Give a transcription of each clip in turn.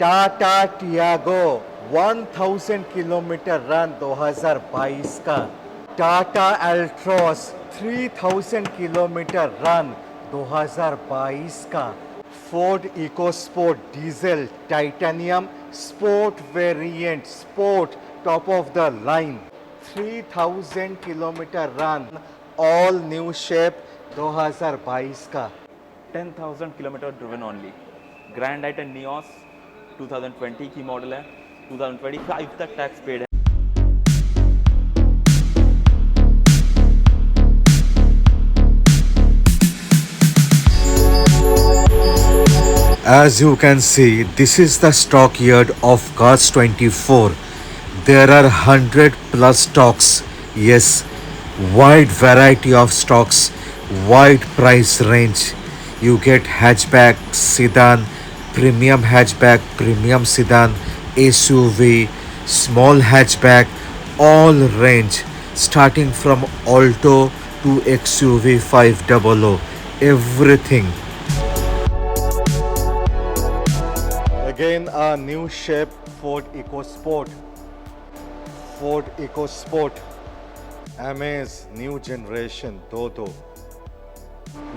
Tata Tiago 1000 kilometre run 2022 का। Tata एल्ट्रॉस 3000 kilometre run 2022 का। Ford EcoSport diesel titanium sport variant sport top of the line 3000 kilometre run all new shape 2022 का। 10,000 kilometre driven only. Grand आइटन Nios 2020 की model है, 2025 तक tax paid है। As you can see, this is the stock yard of Cars 24. There are 100 plus stocks. Yes, wide variety of stocks, wide price range. You get hatchback, sedan, premium hatchback, premium sedan, SUV, small hatchback, all range starting from Alto to XUV 500. Everything. Again a new shape Ford EcoSport. Ford EcoSport. Amaze new generation Dodo.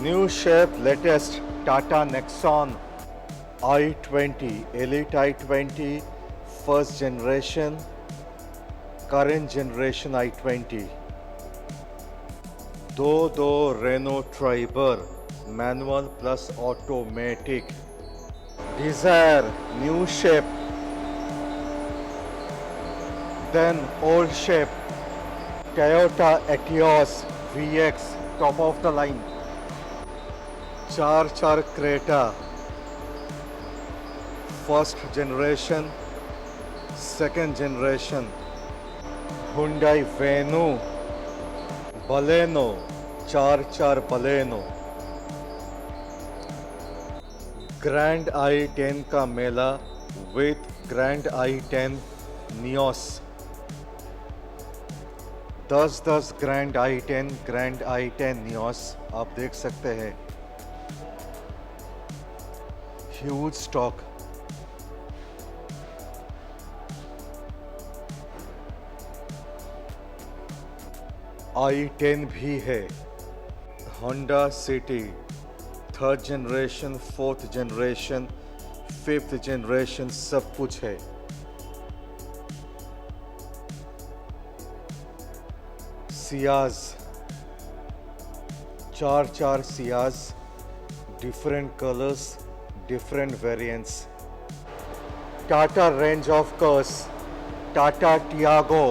New shape latest Tata Nexon i20 Elite i20 first generation current generation i20. Dodo Renault Triber manual plus automatic. Desire new shape, then old shape Toyota Etios VX top of the line, Char Creta first generation, second generation, Hyundai Venue Baleno Char Baleno, grand i10 का मेला with grand i10 Nios 10 grand i10 Nios आप देख सकते हैं। Huge stock. i10 भी है। Honda City third generation, fourth generation, fifth generation सब कुछ है। सियाज चार Ciaz, different colours, different variants. Tata range of cars, Tata Tiago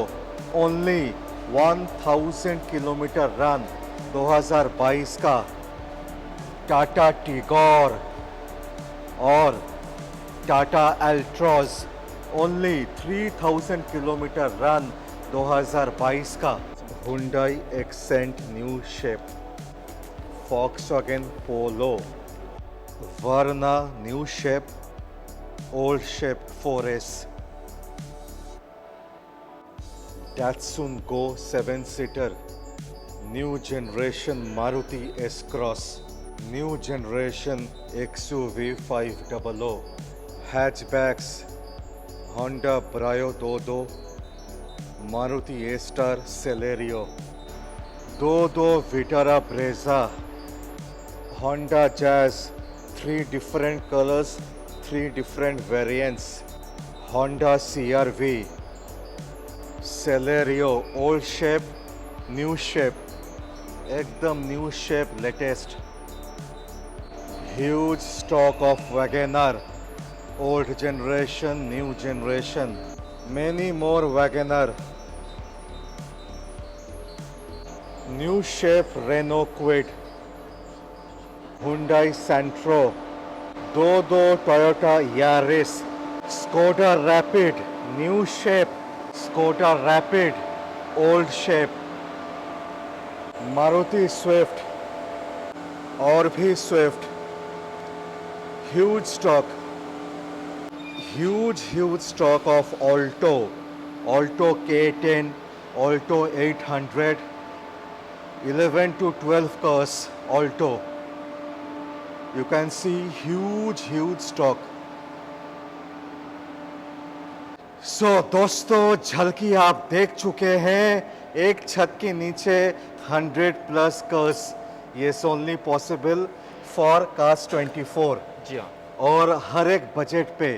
only 1000 kilometre run 2022 का। टाटा टिगोर और Tata Altroz only 3000 kilometre run 2022 का। Hyundai Accent new shape, Volkswagen Polo, Verna new shape, old shape 4S, Datsun Go 7-सीटर, new generation Maruti S-Cross, new generation XUV 500, hatchbacks Honda Brio 22, Maruti A-Star Celerio, 2 Vitara Brezza, Honda Jazz 3 different colours, 3 different variants, Honda CR-V, Celerio old shape new shape, एकदम new shape latest. Huge stock of WagonR, old generation, new generation, many more WagonR. New shape Renault Kwid, Hyundai Santro, दो Toyota Yaris, Skoda Rapid, new shape, Skoda Rapid, old shape, Maruti Swift और भी Swift. Huge stock of Alto K10, Alto 800, 11 to 12 cars Alto. You can see huge stock. सो दोस्तों, झलकी आप देख चुके हैं। एक छत के नीचे 100 प्लस कार्स। ये ओनली पॉसिबल फॉर कार्स 24। जी हाँ, और हर एक बजट पे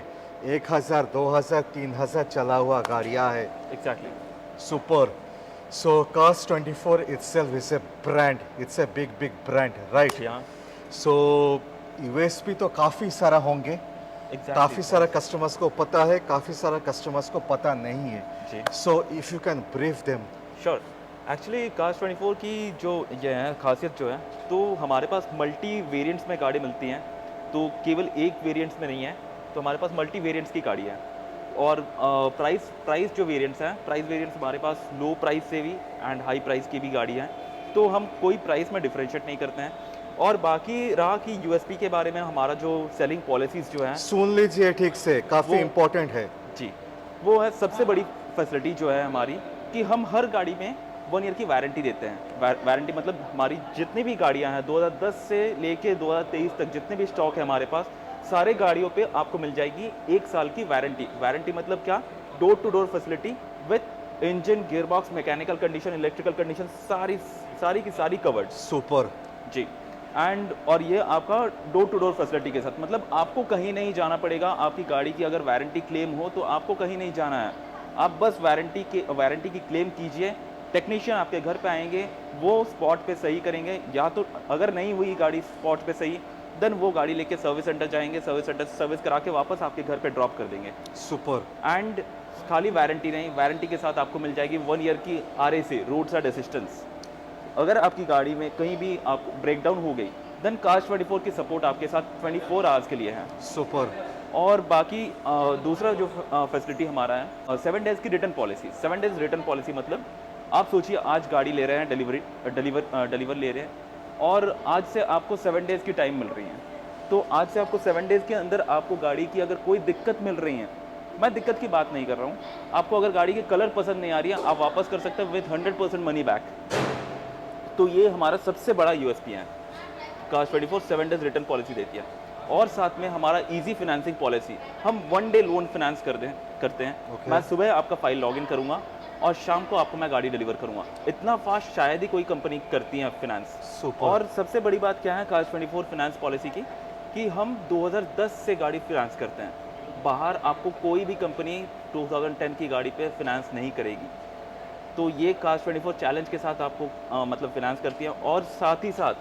1000, 2000, 3000 चला हुआ गाड़ियाँ है। Exactly. Super. So cars 24 itself is a brand, it's a big brand, right? जी हाँ, सो यूएसपी तो काफ़ी सारा होंगे। एग्जैक्टली। काफ़ी सारा कस्टमर्स को पता है, काफ़ी सारा कस्टमर्स को पता नहीं है। जी, so if you can brief them. Sure. Actually cars 24 की जो ये है खासियत जो है, तो हमारे पास मल्टी वेरिएंट्स में गाड़ी मिलती हैं। तो केवल एक वेरिएंट्स में नहीं है, तो हमारे पास मल्टी वेरिएंट्स की गाड़ी है। और प्राइस जो वेरिएंट्स हैं, प्राइस वेरिएंट्स हमारे पास लो प्राइस से भी एंड हाई प्राइस की भी गाड़ी हैं। तो हम कोई प्राइस में डिफरेंशिएट नहीं करते हैं। और बाकी रहा कि यूएसपी के बारे में, हमारा जो सेलिंग पॉलिसीज़ जो हैं, सुन लीजिए ठीक से, काफ़ी वो इम्पोर्टेंट है। जी, वो है सबसे बड़ी फैसिलिटी जो है हमारी, कि हम हर गाड़ी में 1 ईयर की वारंटी देते हैं। वारंटी मतलब हमारी जितनी भी गाड़ियां हैं 2010 से लेके 2023 तक जितने भी स्टॉक है हमारे पास, सारे गाड़ियों पे आपको मिल जाएगी 1 साल की वारंटी। वारंटी मतलब क्या? Door to door facility with engine, gearbox, mechanical condition, electrical condition, सारी की सारी कवर्ड। सुपर। जी। एंड और ये आपका डोर टू डोर फैसिलिटी के साथ, मतलब आपको कहीं नहीं जाना पड़ेगा। आपकी गाड़ी की अगर वारंटी क्लेम हो तो आपको कहीं नहीं जाना है। आप बस वारंटी की क्लेम कीजिए, टेक्नीशियन आपके घर पे आएंगे, वो स्पॉट पे सही करेंगे। या तो अगर नहीं हुई गाड़ी स्पॉट पे सही, देन वो गाड़ी लेके सर्विस सेंटर जाएंगे, सर्विस सेंटर से सर्विस करा के वापस आपके घर पे ड्रॉप कर देंगे। सुपर। एंड खाली वारंटी नहीं, वारंटी के साथ आपको मिल जाएगी 1 ईयर की RAC, रोड साइड असिस्टेंस। अगर आपकी गाड़ी में कहीं भी आप ब्रेकडाउन हो गई, देन कार्स 24 की सपोर्ट आपके साथ 24 आवर्स के लिए है। सुपर। और बाकी दूसरा जो फैसिलिटी हमारा है, 7 डेज़ की return policy. 7 days return policy मतलब आप सोचिए, आज गाड़ी ले रहे हैं, डिलीवर ले रहे हैं, और आज से आपको 7 डेज़ की टाइम मिल रही है। तो आज से आपको 7 डेज़ के अंदर आपको गाड़ी की अगर कोई दिक्कत मिल रही है, मैं दिक्कत की बात नहीं कर रहा हूँ, आपको अगर गाड़ी की कलर पसंद नहीं आ रही है, आप वापस कर सकते हैं विथ 100% मनी बैक। तो ये हमारा सबसे बड़ा यूएसपी है। कार्स 24 7 डेज रिटर्न पॉलिसी देती है। और साथ में हमारा इजी फाइनेंसिंग पॉलिसी, हम 1 डे लोन फाइनेंस करते हैं। Okay. मैं सुबह आपका फाइल लॉगिन करूंगा और शाम को आपको मैं गाड़ी डिलीवर करूंगा। इतना फास्ट शायद ही कोई कंपनी करती है फाइनेंस। सुपर। और सबसे बड़ी बात क्या है कार्स 24 फाइनेंस पॉलिसी की, कि हम 2010 से गाड़ी फाइनेंस करते हैं। बाहर आपको कोई भी कंपनी 2010 की गाड़ी पे फाइनेंस नहीं करेगी। तो ये कार्स 24 चैलेंज के साथ आपको मतलब फाइनेंस करती है। और साथ ही साथ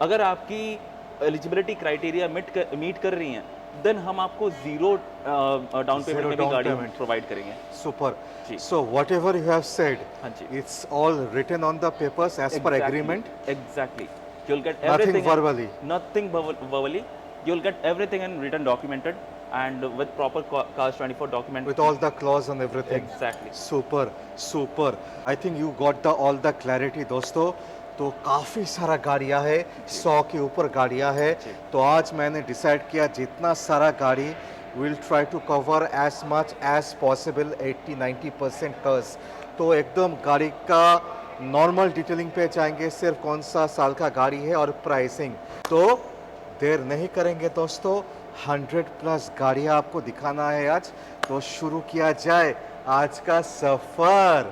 अगर आपकी एलिजिबिलिटी क्राइटेरिया मीट कर रही हैं, देन हम आपको ज़ीरो डाउन पेमेंट में भी गाड़ी प्रोवाइड करेंगे। Super. Ji. So whatever you have said, हाँ जी, it's all written on the papers as per agreement. Exactly. You'll get Nothing everything verbally. nothing verbally. You'll get everything in written documented and with proper Cars 24 document. With all the clause and everything. Exactly. Super, super. I think you got the all the clarity दोस्तों। तो काफ़ी सारा गाड़ियाँ है, 100 के ऊपर गाड़ियाँ है। जी। तो आज मैंने डिसाइड किया जितना सारा गाड़ी will try to cover as much as possible 80-90% cars. तो एकदम गाड़ी का नॉर्मल डिटेलिंग पे जाएंगे, सिर्फ कौन सा साल का गाड़ी है और प्राइसिंग। तो देर नहीं करेंगे दोस्तों, 100 प्लस गाड़ियाँ आपको दिखाना है आज। तो शुरू किया जाए आज का सफ़र।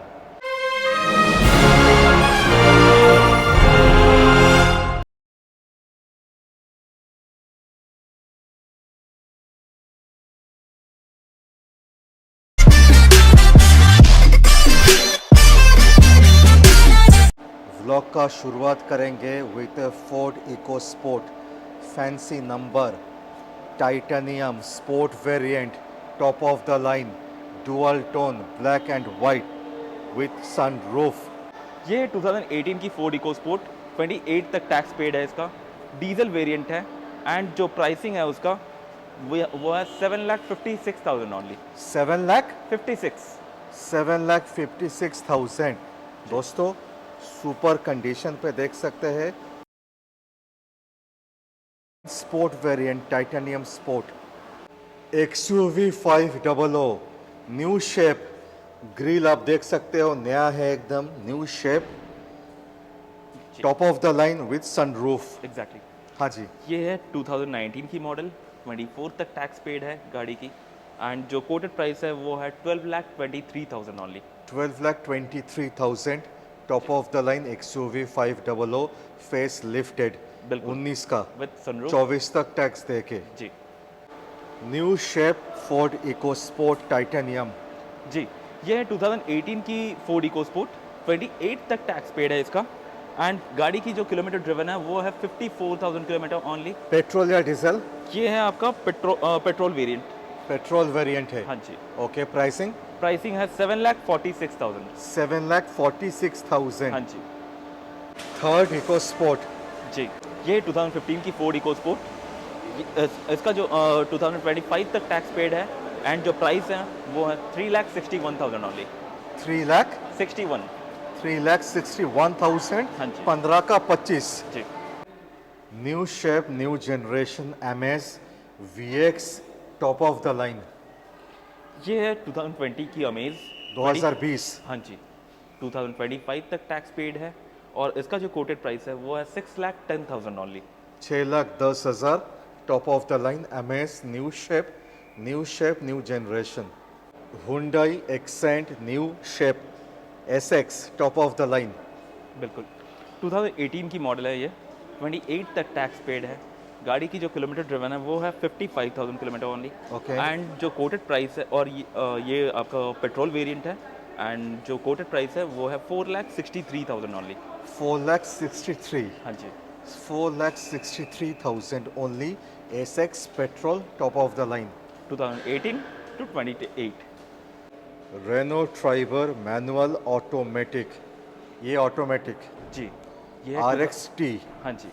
व्लॉग का शुरुआत करेंगे with Ford EcoSport, fancy number, titanium sport variant, top of the line, dual tone black and white with sunroof. ये 2018 की फोर्ड इकोस्पोर्ट, 28 तक टैक्स पेड है इसका, डीजल वेरिएंट है। एंड जो प्राइसिंग है उसका वो है 7,56,000 ओनली। 7 लाख 56। 7,56,000 दोस्तों, सुपर कंडीशन पे देख सकते हैं। Sport variant titanium sport, XUV 500 new shape, grill आप देख सकते हो नया है एकदम, new shape, top of the line with sunroof. Exactly. हाँ जी। ये है 2019 की मॉडल, 24 तक टैक्स पेड है गाड़ी की। एंड जो कोटेड प्राइस है वो है 12,23,000 only. 12,23,000 top of the line XUV 500 face lifted बिल्कुल 19 का विद सनरूफ। 24 तक टैक्स देके जी new shape Ford EcoSport Titanium जी, ये है 2018 की फोर्ड इकोस्पोर्ट, 28 तक टैक्स पेड है इसका। एंड गाड़ी की जो किलोमीटर ड्रिवन है वो है 54,000 किलोमीटर ओनली। पेट्रोल या डीजल? ये है आपका पेट्रोल वेरिएंट। पेट्रोल वेरिएंट है। हाँ जी। Okay, pricing? प्राइसिंग है 7,46,000। 7,46,000। हाँ जी थर्ड इकोस्पोर्ट जी, ये 2015 की फोर्ड इकोस्पोर्ट। इसका जो 2025 तक टैक्स पेड है एंड जो प्राइस है वो है 3,61,000 ओनली। 3 लाख 61। 3,61,000। हाँ जी 15 का 25। जी new shape new generation MS VX top of the line ये है 2020 की अमेज 2020। हाँ जी 2025 तक टैक्स पेड है और इसका जो कोटेड प्राइस है वो है 6,10,000 only. 6,10,000 top of the line MS new shape new generation. Hyundai Accent new shape SX top of the line बिल्कुल 2018 की मॉडल है ये, 28 तक टैक्स पेड है। गाड़ी की जो किलोमीटर ड्रिवन है वो है 55,000 किलोमीटर ओनली। Okay. एंड जो कोटेड प्राइस है और ये आपका पेट्रोल वेरिएंट है एंड जो कोटेड प्राइस है वो है 4,63,000 ओनली। 4,63,000। हाँ जी 4,63,000 only SX petrol top of the line. 2018 to 28। Renault Triber manual automatic, ये ऑटोमेटिक जी ये है RXT हाँ जी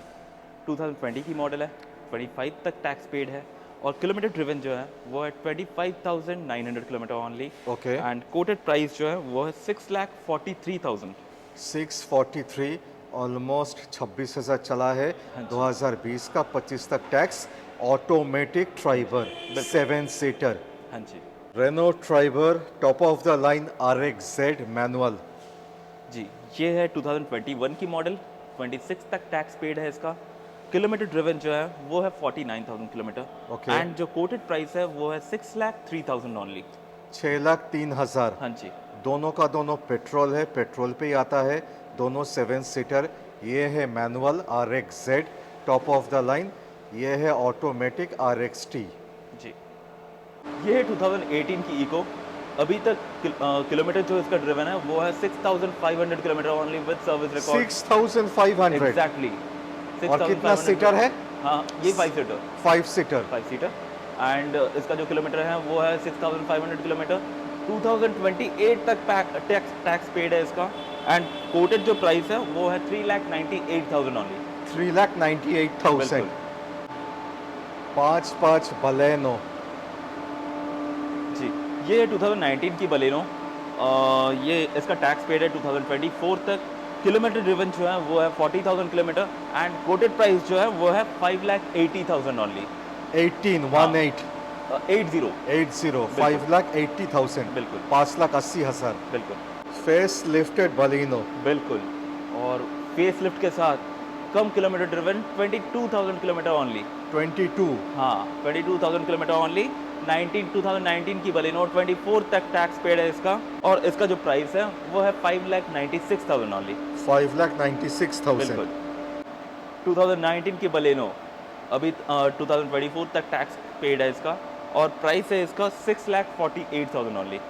2020 की मॉडल है, 25 तक टैक्स पेड है और किलोमीटर ड्रिवन जो है वो है 25,900 kilometre only. Okay. And coated price जो है वो है 6,43,000। 643 ऑलमोस्ट 26,000 चला है। 2020 का 25 तक टैक्स। ऑटोमेटिक ट्राइबर 7 सीटर हाँ जी Renault Triber top of the line RXZ manual. जी ये है 2021 की मॉडल, 26 तक टैक्स पेड है इसका। किलोमीटर ड्रिवन जो है वो है 49,000 किलोमीटर। Okay. एंड जो कोटेड प्राइस है वो है 6,03,000 ओनली। 6,03,000। हाँ जी दोनों का दोनों पेट्रोल है, पेट्रोल पे ही आता है। दोनों 7 सीटर। ये है manual RXZ top of the line, ये है ऑटोमेटिक RXT। जी ये है 2018 की इको। अभी तक किलोमीटर जो इसका ड्रिवन है वो है 6,500 kilometre only with service record. 6,500। Exactly. और कितना सीटर है? हाँ ये 5 सीटर। 5 सीटर। 5 सीटर एंड इसका जो किलोमीटर है वो है 6,500 किलोमीटर। 2028 तक टैक्स पेड है इसका एंड कोटेड जो प्राइस है वो है 3,98,000 ओनली। 3,98,000। 5 बलेनो। जी ये है 2019 की बलेनो। ये इसका टैक्स पेड है 2024 तक। किलोमीटर ड्रिवन जो है वो है 40,000 किलोमीटर एंड कोटेड प्राइस जो है वो है 5,80,000 ओनली। 18 80 5,80,000। बिल्कुल 5,80,000। बिल्कुल फेस लिफ्टेड बलिनो। बिल्कुल और फेस लिफ्ट के साथ कम किलोमीटर ड्रिवन 22,000 किलोमीटर ओनली। 22। हाँ 22,000 किलोमीटर ओनली। 2019 की बलेनो 24 तक टैक्स पेड है इसका और इसका जो प्राइस है वो है 5,96,000 ओनली। 5,96,000। बिल्कुल 2019 की बलेनो अभी 2024 तक टैक्स पेड है इसका और प्राइस है इसका 6,48,000 ओनली।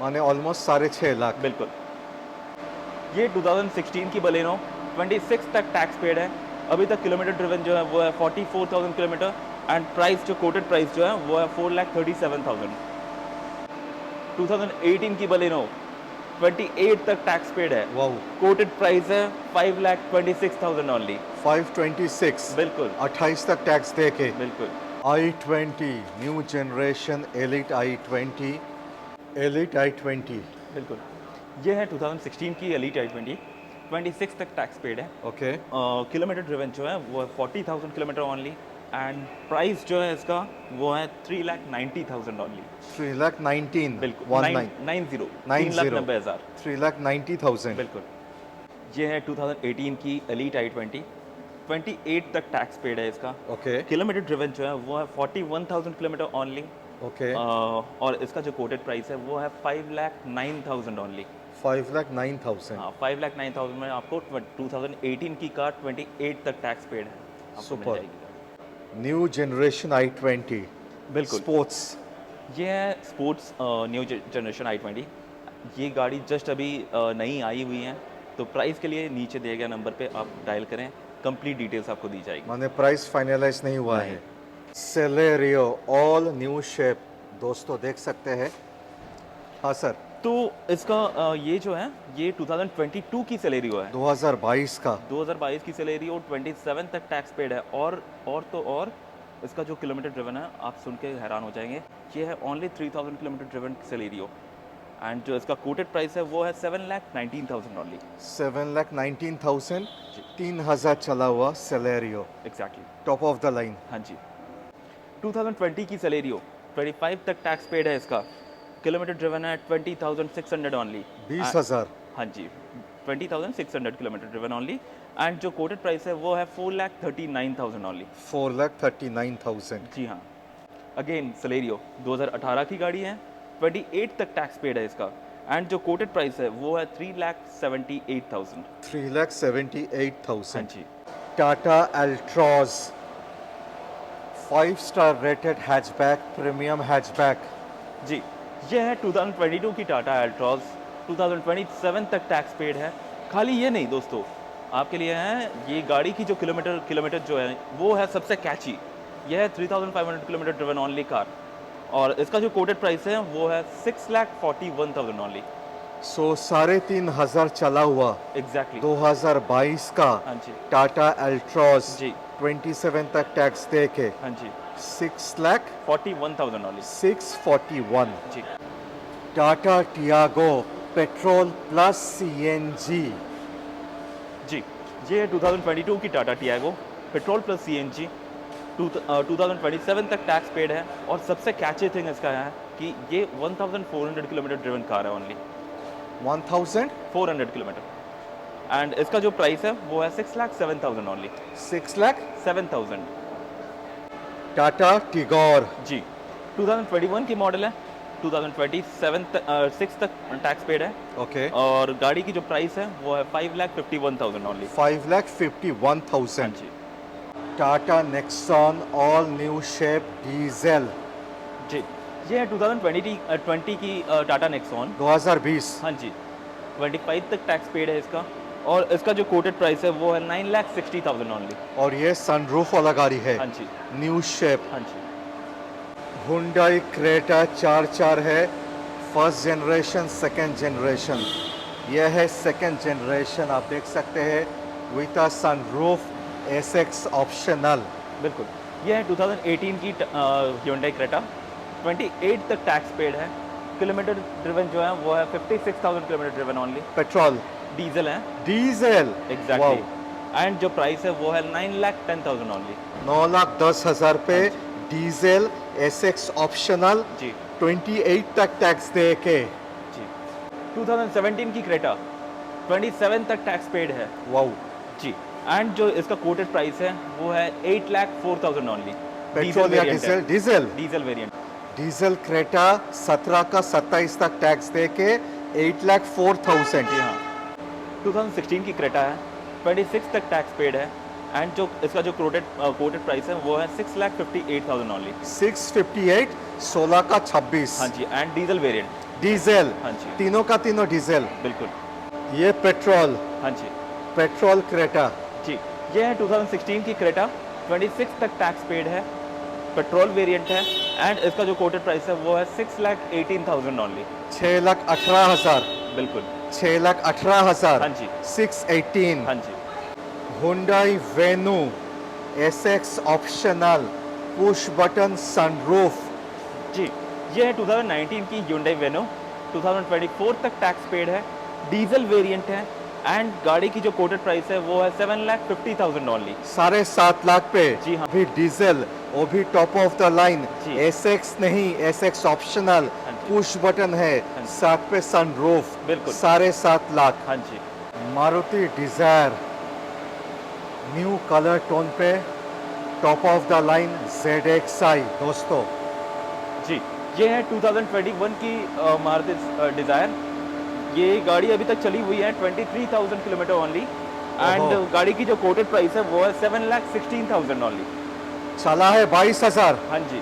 माने ऑलमोस्ट 6.5 लाख। बिल्कुल ये 2016 की बलेनो 26 तक टैक्स पेड है। अभी तक किलोमीटर ड्रिवन जो है वो है 44,000 किलोमीटर एंड प्राइस जो कोटेड प्राइस जो है वो है 4,37,000। 2018 की बलेनो 28 तक टैक्स पेड है। वाओ। कोटेड प्राइस है 5,26,000 ओनली। 526। बिल्कुल 28 तक टैक्स दे के। बिल्कुल i20 new generation elite i20। Elite i20। बिल्कुल ये है 2016 की एलीट i20। 26 तक टैक्स पेड है। ओके। किलोमीटर ड्रिवन जो है वो है 40,000 किलोमीटर ओनली एंड प्राइस जो है इसका वो है 3,90,000 ओनली। 3,19,000। बिल्कुल 19 3,90,000। 3,90,000। बिल्कुल ये है 2018 की एलीट i20। 28 तक टैक्स पेड है इसका। ओके। किलोमीटर ड्रिवन जो है वो है 41,000 किलोमीटर ओनली ओके। और इसका जो कोटेड प्राइस है वो है 5,09,000 ओनली। 5,09,000। हाँ, 5,09,000 में आपको 2018 की कार 28 तक टैक्स पेड है, आपको मिल सुपर। जाएगी कार। न्यू जनरेशन i20 बिल्कुल। स्पोर्ट्स। ये है स्पोर्ट्स न्यू जनरेशन i20। ये गाड़ी जस्ट अभी नई आई हुई है, तो प्राइस के लिए नीचे दिए गए नंबर पे आप डायल करें, कंप्लीट डिटेल्स आपको दी जाएगी। माने प्राइस फाइनलाइज नहीं हुआ नहीं। है। सेलेरियो ऑल न्यू शेप, दोस्तों देख सकते हैं। हाँ सर। तो इसका ये जो है ये 2022 की सैलरियो है, 2022 का। 2022 की सैलरियो, 27 तक टैक्स पेड है। और तो और इसका जो किलोमीटर ड्रिवन है आप सुन के हैरान हो जाएंगे, ये है only 3000 kilometre driven Celerio. And जो इसका कोटेड प्राइस है वो है 7,19,000 ओनली। 7,19,000। 3,000 चला हुआ Celerio, exactly. Top of the line. हाँ जी। 2020 की सैलरियो, 25 तक टैक्स पेड है इसका। किलोमीटर ड्रिवन है 20,600 ओनली। 20,000। हाँ जी, 20,600 किलोमीटर ड्रिवन ओनली। एंड जो कोटेड प्राइस है वो है 4,39,000 ओनली। 4,39,000। जी हाँ। अगेन सलेरियो 2018 की गाड़ी है, 28 तक टैक्स पेड है इसका। एंड जो कोटेड प्राइस है वो है 3,78,000। 3,78,000। हाँ जी। Tata Altroz 5 star rated hatchback, premium hatchback. जी, ये है 2022 की टाटा एल्ट्रॉज, 2027 तक टैक्स पेड है। खाली ये नहीं दोस्तों, आपके लिए है ये गाड़ी की जो किलोमीटर जो है वो है सबसे कैची। यह है 3,500 किलोमीटर ड्रिवन ओनली कार। और इसका जो कोटेड प्राइस है वो है 6,41,000 ओनली। सो 3,500 चला हुआ एग्जैक्टली। 2022 का हाँ जी। टाटा एल्ट्रॉज जी। 27 तक टैक्स दे के हाँ जी, 6,41,000। 41,000 ओनली। 641। जी। Tata Tiago petrol plus CNG. जी, ये है 2022 की Tata Tiago petrol plus CNG. 2027 तक टैक्स पेड है। और सबसे कैची थिंग इसका है कि ये 1,400 किलोमीटर ड्रिवन कार है ओनली। 1,400 किलोमीटर। एंड इसका जो प्राइस है वो है 6,07,000 ओनली। 6,07,000। 7,000। टाटा टिगोर। जी, 2021 की मॉडल है, 2026 तक टैक्स पेड है। ओके। और गाड़ी की जो प्राइस है वो है 5,51,000 ओनली। 5,51,000। हाँ जी। Tata Nexon all new shape diesel जी, ये है 2020 की टाटा नेक्सॉन। 2020। हाँ जी, 25 तक टैक्स पेड है इसका। और इसका जो कोटेड प्राइस है वो है 9,60,000 ओनली। और ये सनरूफ वाला गाड़ी है। हाँ जी। New shape. हाँ जी। हुंडई क्रेटा 4 है, फर्स्ट जनरेशन, सेकंड जनरेशन। यह है सेकंड जनरेशन, आप देख सकते हैं with a sunroof, SX optional. बिल्कुल। ये है 2018 की Hyundai क्रेटा, 28 तक टैक्स पेड है। किलोमीटर ड्रिवन जो है वो है 56,000 kilometre driven only. Petrol, diesel है। डीजल। एग्जैक्टली। एंड जो प्राइस है वो है 9,10,000 ओनली। 9,10,000 पे डीजल, एसएक्स ऑप्शनल। जी। 28 तक टैक्स दे के। जी। 2017 की क्रेटा 27 तक टैक्स पेड है। वाओ। जी। एंड जो इसका कोटेड प्राइस है वो है 8,04,000 ओनली। पेट्रोल या diesel? Diesel. Diesel variant. Diesel Creta 17 का 27 तक टैक्स दे के 8,04,000। जी हाँ। 2016 की क्रेटा है, 26 तक टैक्स पेड है। एंड जो इसका जो कोटेड प्राइस है वो है 6,58,000 ओनली। 658, 16 का 26। हाँ जी। And diesel variant. डीजल। हाँ जी। तीनों का तीनों डीजल। बिल्कुल। ये पेट्रोल। हाँ जी। Petrol Creta. जी, ये है 2016 की क्रेटा, 26 तक टैक्स पेड है, पेट्रोल वेरिएंट है। एंड इसका जो कोटेड प्राइस है वो है 6,18,000 ओनली। 6,18,000। बिल्कुल। 6,18,000। हाँ जी। 618। हाँ जी। Hyundai Venue SX optional, push button sunroof. जी, ये है 2019 की Hyundai Venue, 2024 तक टैक्स पेड है, डीजल वेरिएंट है। एंड गाड़ी की जो कोटेड प्राइस है वो है 7,50,000 ओनली। 7.5 लाख पे। जी हाँ। भी डीजल, वो भी टॉप ऑफ द लाइन। जी। एसएक्स नहीं, एसएक्स ऑप्शनल, हाँ जी। पुश बटन है, हाँ जी। 7 पे सनरूफ। बिल्कुल। 7.5 लाख। हाँ जी। Maruti Dzire new colour tone पे, top of the line ZXi दोस्तों। जी, ये है 2021 की मारुति डिज़ायर। ये गाड़ी अभी तक चली हुई है 23,000 किलोमीटर ओनली ओहो। एंड गाड़ी की जो कोटेड प्राइस है वो है 7,16,000 ओनली। चला है 22,000। हाँ जी।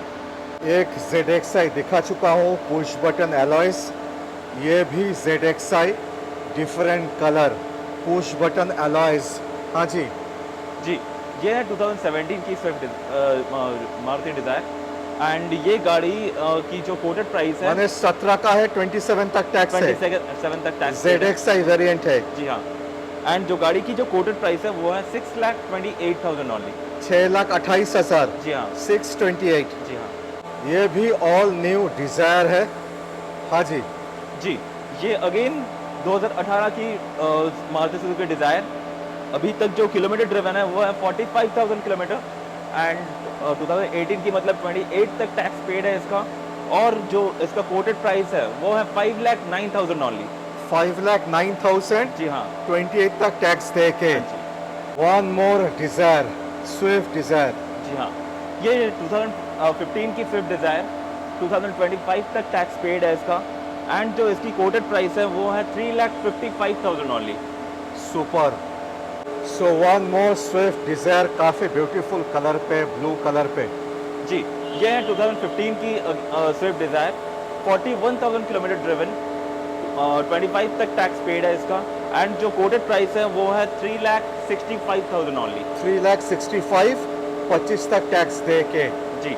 एक ZXi दिखा चुका हूँ, पुश बटन एलॉयस। ये भी ZXi, different colour, push button Alois. हाँ जी। जी, ये है 2017 की स्विफ्ट मारुति डिज़ायर एंड ये गाड़ी की जो कोटेड प्राइस है मैंने 17 का है, 27 तक टैक्स है। 27 तक टैक्स पेड है। ZXi वेरिएंट है। जी हाँ, एंड जो गाड़ी की जो कोटेड प्राइस है वो है 6,28,000 ओनली। 6,28,000। जी हाँ। 628। जी हाँ। ये भी ऑल न्यू डिजायर है। हाँ जी। जी, ये अगेन 2018 की मारुति सुजुकी डिज़ायर। अभी तक जो किलोमीटर ड्रिवन है वो है 45,000 किलोमीटर एंड 2018 की मतलब 28 तक टैक्स पेड है इसका। और जो इसका कोटेड प्राइस है वो है 5,09,000 ओनली। 5,09,000। जी हाँ। 28 तक टैक्स दे के। हाँ जी। One more Dzire, Swift Dzire. जी हाँ, ये 2015 की स्विफ्ट डिज़ायर 2025 तक टैक्स पेड है इसका एंड जो इसकी कोटेड प्राइस है वो है 3,55,000 only. Super. So one more Swift Dzire, काफी ब्यूटीफुल कलर पे, ब्लू कलर पे। जी, ये है 2015 की स्विफ्ट डिज़ायर 41,000 किलोमीटर ड्रिवन, 25 तक टैक्स पेड है इसका एंड जो कोटेड प्राइस है वो है 3,65,000 ओनली। 3,65,000, 25 तक टैक्स दे के। जी।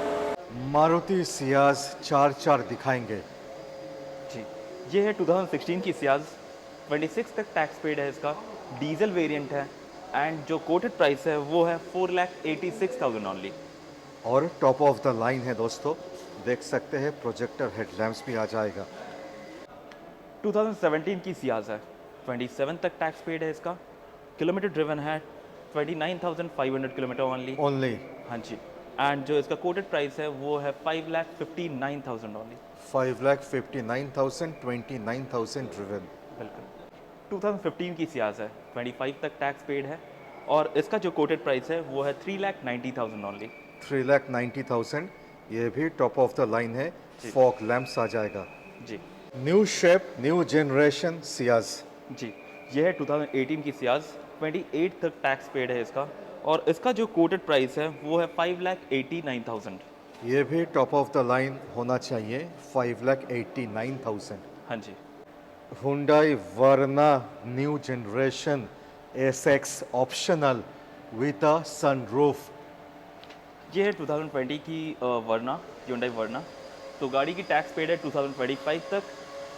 मारुति सियाज 4 दिखाएंगे। जी, ये है 2016 की सियाज 26 तक टैक्स पेड है इसका, डीजल वेरिएंट है एंड जो कोटेड प्राइस है वो है 4,86,000 ओनली। और टॉप ऑफ द लाइन है दोस्तों, देख सकते हैं प्रोजेक्टर हेडलैम्प्स भी आ जाएगा। 2017 की सियाज है 27 तक टैक्स पेड है इसका, किलोमीटर ड्रिवन है 29,500 किलोमीटर ओनली। ओनली हाँ जी, एंड जो इसका कोटेड प्राइस है वो है 5,59,000 ओनली। 5,59,000, 29,000 ड्रिवन। बिल्कुल। 2015 की सियाज है 25 तक टैक्स पेड है और इसका जो कोटेड प्राइस है वो है 3,90,000 ओनली। 3,90,000। ये भी टॉप ऑफ द लाइन है, जी। फॉग लैम्प्स आ जाएगा। जी। New shape, new generation Ciaz. जी, ये है 2018 की सियाज 28 तक टैक्स पेड है इसका और इसका जो कोटेड प्राइस है वो है 5,89,000। ये भी टॉप ऑफ द लाइन होना चाहिए, 5,89,000। हाँ जी। Hyundai Verna new generation SX optional with a sunroof. ये है 2020 की वर्ना, Hyundai वर्ना। तो गाड़ी की टैक्स पेड है 2025 तक,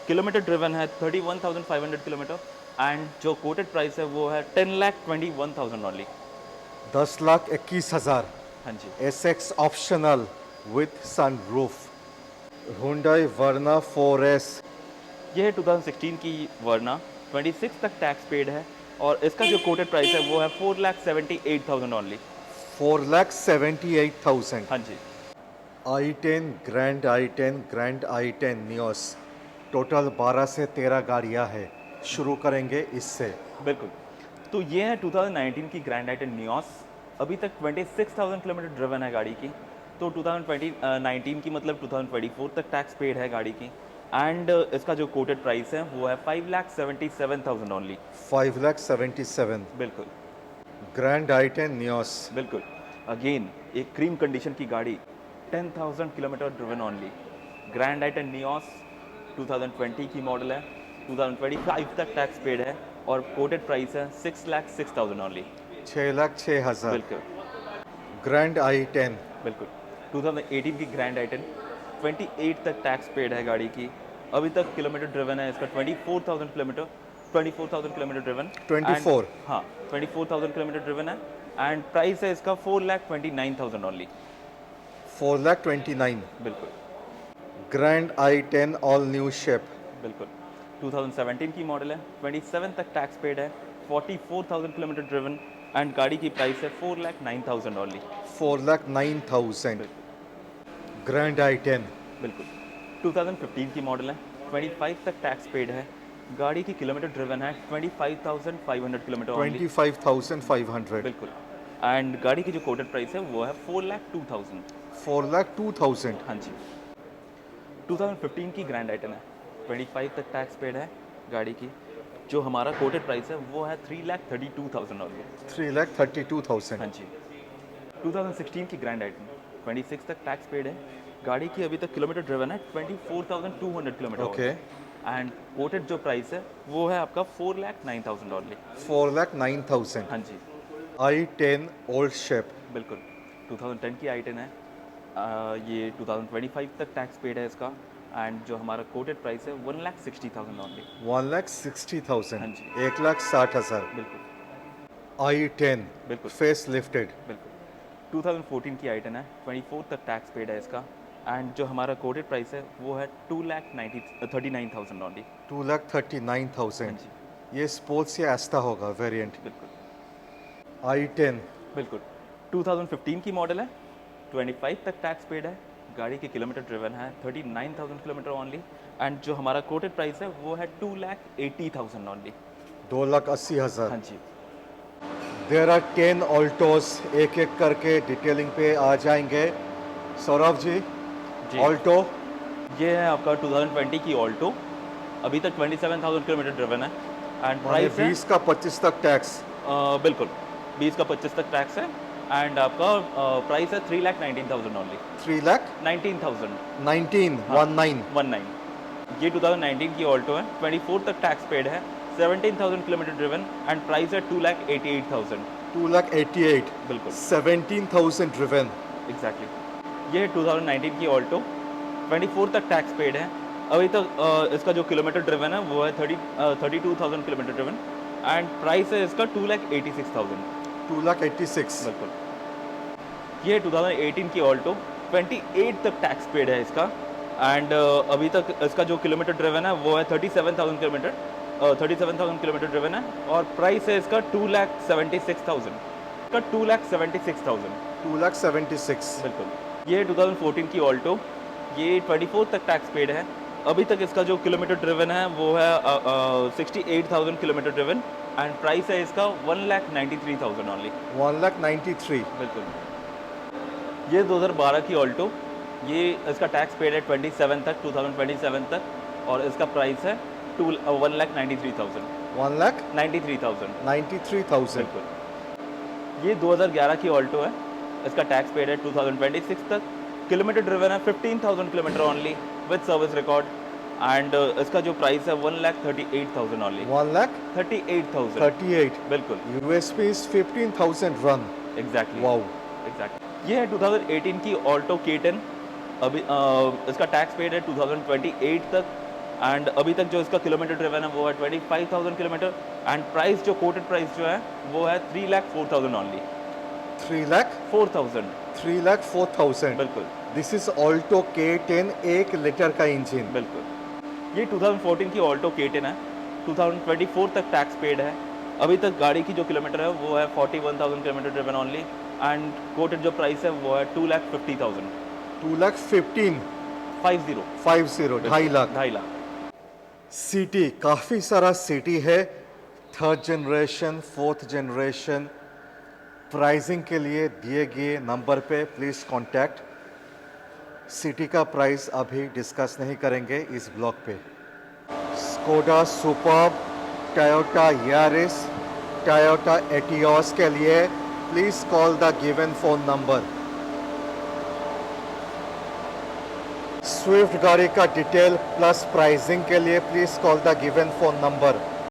किलोमीटर ड्रिवन है 31,500 किलोमीटर एंड जो कोटेड प्राइस है वो है 10,21,000 ओनली। 10,21,000। हाँ जी। SX optional with sunroof. Hyundai Verna 4S। ये है 2016 की वर्ना, 26 तक टैक्स पेड है और इसका जो कोटेड प्राइस है वो है 4,78,000 ओनली। 4,78,000। हाँ जी। i10, grand i10 Nios. Total 12 से 13 गाड़ियां हैं। शुरू करेंगे इससे। बिल्कुल। तो ये है 2019 की ग्रैंड आई10 नियोस। अभी तक 26,000 किलोमीटर ड्रिवन है गाड़ी की। तो 2019 की मतलब 2024 तक टैक्स पेड है गाड़ी की एंड इसका जो कोटेड प्राइस है वो है 5,77,000 ओनली। 5,77,000। बिल्कुल। Grand i10 Nios. बिल्कुल। अगेन एक क्रीम कंडीशन की गाड़ी, 10,000 kilometre driven only. Grand i10 Nios 2020 की मॉडल है, 2025 तक टैक्स पेड है और कोटेड प्राइस है 6,06,000 ओनली। 6,06,000। बिल्कुल। Grand i10। बिल्कुल। 2018 की ग्रैंड i10 28 तक टैक्स पेड है गाड़ी की। अभी तक किलोमीटर ड्रिवन है इसका 24,000 किलोमीटर, 24,000 किलोमीटर ड्रिवन। 24। हाँ, 24,000 किलोमीटर ड्रिवन है एंड प्राइस है इसका 4,29,000 ओनली। 4,29,000। बिल्कुल। Grand i10 all new shape. बिल्कुल। 2017 की मॉडल है, 27 तक टैक्स पेड है, 44,000 किलोमीटर ड्रिवन एंड गाड़ी की प्राइस है 4,09,000 ओनली। 4,09,000। Grand i10। बिल्कुल। 2015 की मॉडल है, 25 तक टैक्स पेड है, गाड़ी की किलोमीटर ड्रिवन है 25,500 किलोमीटर ओनली। 25,500। बिल्कुल। एंड गाड़ी की जो कोटेड प्राइस है वो है 4,02,000। 4,02,000। हाँ जी। 2015 की ग्रैंड आइटन है, 25 तक टैक्स पेड है गाड़ी की। जो हमारा कोटेड प्राइस है वो है 3,32,000 ऑनली। 3,32,000। हाँ जी। 2016 की ग्रैंड आइटन, 26 तक टैक्स पेड है गाड़ी की। अभी तक किलोमीटर ड्रिवन है 24,200 किलोमीटर। ओके। एंड कोटेड जो प्राइस है वो है आपका 4,09,000 ऑनली। 4,09,000। हाँ जी, i10 ओल्ड शेप। बिल्कुल। 2010 की आइटन है। ये 2025 तक टैक्स पेड है इसका। एंड जो हमारा कोटेड प्राइस है 1,60,000 ऑनली। 1,60,000। हाँ जी। 1,60,000। बिल्कुल i10 बिल्कुल फेस लिफ्टेड। बिल्कुल। 2014 की आइटन है, 24 तक टैक्स पेड है इसका। एंड जो हमारा कोटेड प्राइस है वो है 2,39,000 ऑनली। 2,39,000। हाँ जी, ये स्पोर्ट्स या एस्टा होगा वेरिएंट। बिल्कुल i10 बिल्कुल। 2015 की मॉडल है, 25 तक टैक्स पेड है गाड़ी के। किलोमीटर ड्रिवन है 39,000 किलोमीटर ओनली। एंड जो हमारा कोटेड प्राइस है वो है 2,80,000 ओनली। 2,80,000। हाँ जी, देर आर 10 ऑल्टोस, एक एक करके डिटेलिंग पे आ जाएंगे। सौरभ जी, जी। ऑल्टो ये है आपका 2020 की ऑल्टो। अभी तक 27,000 किलोमीटर ड्रिवन है। एंड माने प्राइस है 20 का 25 तक टैक्स। बिल्कुल 20 का 25 तक टैक्स है। एंड आपका प्राइस है 3,19,000 ओनली। 3,19,000। 19,000 हाँ 19। 19। ये 2019 की ऑल्टो है, 24 तक टैक्स पेड है, 17,000 किलोमीटर ड्रिवन। एंड प्राइस है 2,88,000। 2,88,000। बिल्कुल 17,000 ड्रिवन। एग्जैक्टली। ये है 2019 की ऑल्टो, 24 तक टैक्स पेड है। अभी तक इसका जो किलोमीटर ड्रिवन है वो है 32,000 किलोमीटर ड्रिवन। एंड प्राइस है इसका 2,86,000। 2,86,000। बिल्कुल। ये 2018 की ऑल्टो, 28 तक टैक्स पेड है इसका। एंड अभी तक इसका जो किलोमीटर ड्रिवन है वो है 37,000 किलोमीटर। 37,000 किलोमीटर ड्रिवन है। और प्राइस है इसका 2,76,000। इसका 2,76,000। 2,76,000। बिल्कुल। ये 2014 की ऑल्टो, ये 24 तक टैक्स पेड है। अभी तक इसका जो किलोमीटर ड्रिवन है वो है 68,000 किलोमीटर ड्रिवन। एंड प्राइस है इसका 1,93,000 ओनली। 1,93,000। बिल्कुल। ये 2012 की ऑल्टो, ये इसका टैक्स पेड है 27 तक, 2027 तक। और इसका प्राइस है 1,93,000। 1,93,000। 93,000 बिल्कुल। ये 2011 की ऑल्टो है, इसका टैक्स पेड है 2026 तक। किलोमीटर ड्रिवन है 15,000 kilometre only with service record. And इसका जो प्राइस है 1,38,000 ओनली। 38,000। 1,38,000। बिल्कुल USP is 15,000 run. Exactly Wow. Exactly. ये है 2018 की ऑल्टो K10। अभी इसका टैक्स पेड है 2028 तक। एंड अभी तक जो इसका किलोमीटर ड्रिवन है वो है 25,000 किलोमीटर। एंड प्राइस जो कोटेड प्राइस जो है वो है 3,04,000 ओनली। 3,04,000। 4,000 बिल्कुल This is Alto K10, 1 litre का इंजन। बिल्कुल। ये 2014 की ऑल्टो K10 है, 2024 तक टैक्स पेड है। अभी तक गाड़ी की जो किलोमीटर है वो है 41,000 kilometre driven only. And coated जो प्राइस है वो है 2,50,000। 2,15,000। 50 50, 2.5 लाख। 2.5 लाख। सिटी काफ़ी सारा सिटी है, 3rd generation 4th generation. Pricing के लिए दिए गए नंबर पे प्लीज़ कांटेक्ट। सिटी का प्राइस अभी डिस्कस नहीं करेंगे इस ब्लॉग पे। Skoda superb, Toyota Yaris, Toyota Etios के लिए please call the given phone number. Swift गाड़ी का डिटेल प्लस प्राइसिंग के लिए please call the given phone number.